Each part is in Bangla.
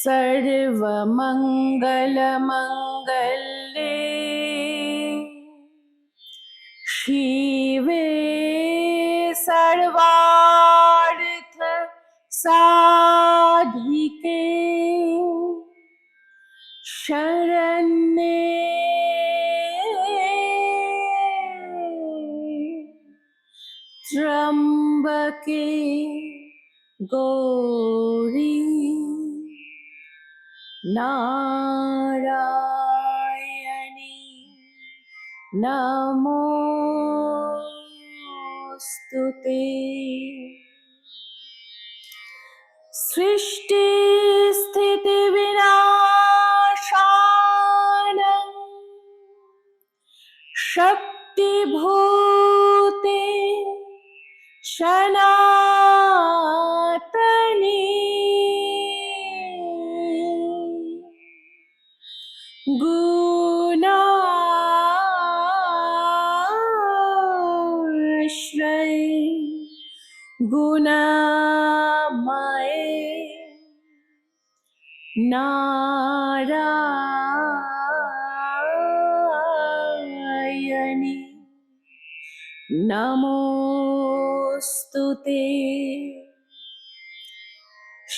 सर्वमङ्गलमङ्गल्ये शिवे सर्वार्थ साधिके शरण्ये त्र्यंबके गौरी नारायणी नमोस्तुते। सृष्टि स्थिति विनाशानं शक्तिभूते सनातनी गुणाश्रय गुणमये नारायणी नमोस्तुते।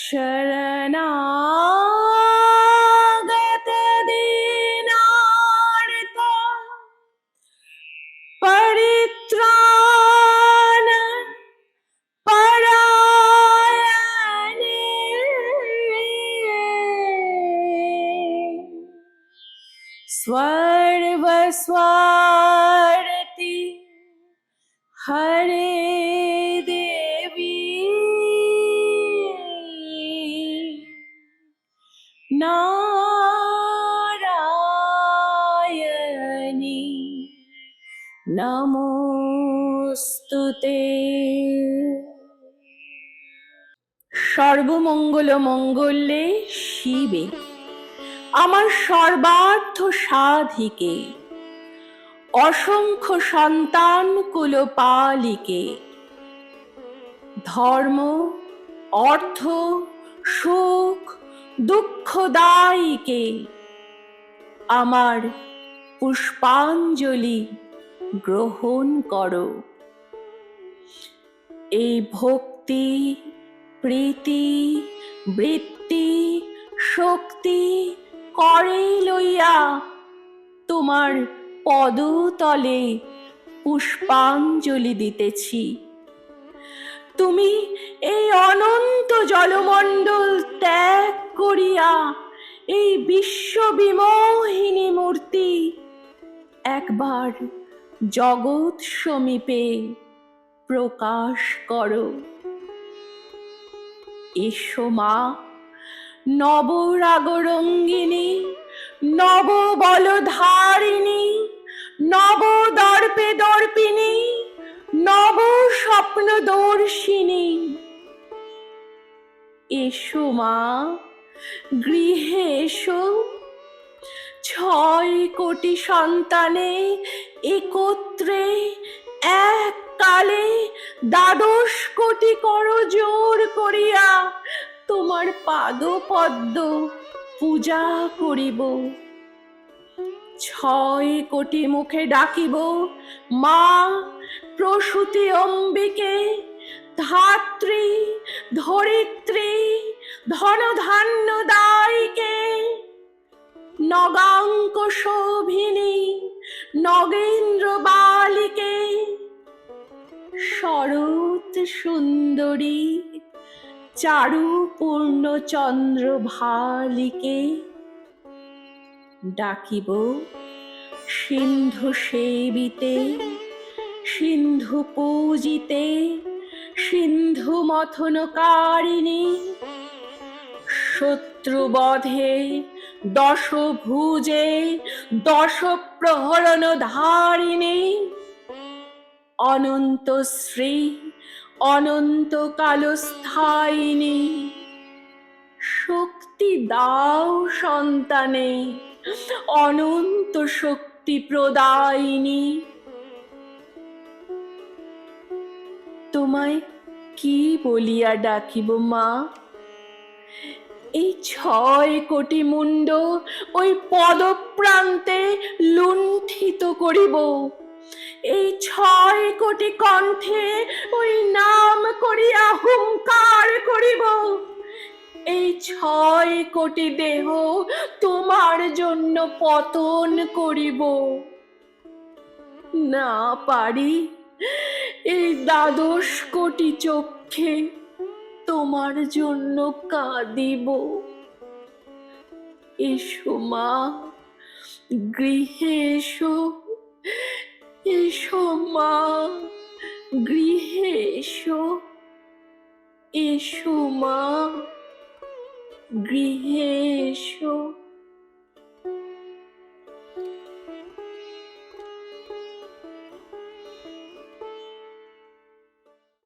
शरणागत दीनार्त परित्राण परायणे सर्वस्वार्थी हरे देवी नारायणी नमोस्तुते। সর্বমঙ্গল মঙ্গলে শিবে আমার সর্বার্থ সাধিকে অসংখ্য সন্তান কুলপালিকে ধর্ম অর্থ সুখ দুঃখদায়ীকে আমার পুষ্পাঞ্জলি গ্রহণ করো। এই ভক্তি প্রীতি বৃত্তি শক্তি করে লইয়া তোমার পদতলে পুষ্পাঞ্জলি দিতেছি। তুমি এই অনন্ত জলমণ্ডল ত্যাগ করিয়া এই বিশ্ব বিমোহিনী মূর্তি একবার জগৎ সমীপে প্রকাশ করো। এসো মা, নবরাগরঙ্গিনী নব বলধারিণী নব দর্পে দর্পিনী নব স্বপ্নদর্শিনী। এসো মা, গৃহে এসো। 6 কোটি সন্তানে একত্রে এক কালে 12 কোটি করজোড় করিয়া তোমার পাদপদ্ম পূজা করিব। 6 কোটি মুখে ডাকিব, মা প্রসূতি অম্বিকে, ধাত্রী ধরিত্রী ধনধান্য দায়িকে, নগাঙ্ক শোভিনী নগেন্দ্র বালিকে, শরৎ সুন্দরী চারু পূর্ণ চন্দ্র ভালিকে। ডাকিব সিন্ধু সেবিতে সিন্ধু পূজিতে সিন্ধু মথনকারিণী, শত্রুবধে 10 ভুজে 10 প্রহরণ ধারিণী, অনন্ত শ্রী অনন্ত কালস্থায়িনী। শক্তি দাও সন্তানে, অনন্ত শক্তি প্রদায়িনী। তোমায় কি বলিয়া ডাকিব মা? এই 6 কোটি মুণ্ড ওই পদপ্রান্তে লুণ্ঠিত করিব। এই 6 কোটি কণ্ঠে ওই নাম করিয়া হুঙ্কার করিব। এই 6 কোটি দেহ তোমার জন্য পতন করিব। না পারি এই 12 কোটি চক্ষে তোমার জন্য কাঁদিব। এসো মা, গৃহে এসো, এসো মা, গৃহে এসো, এসো মা, গৃহে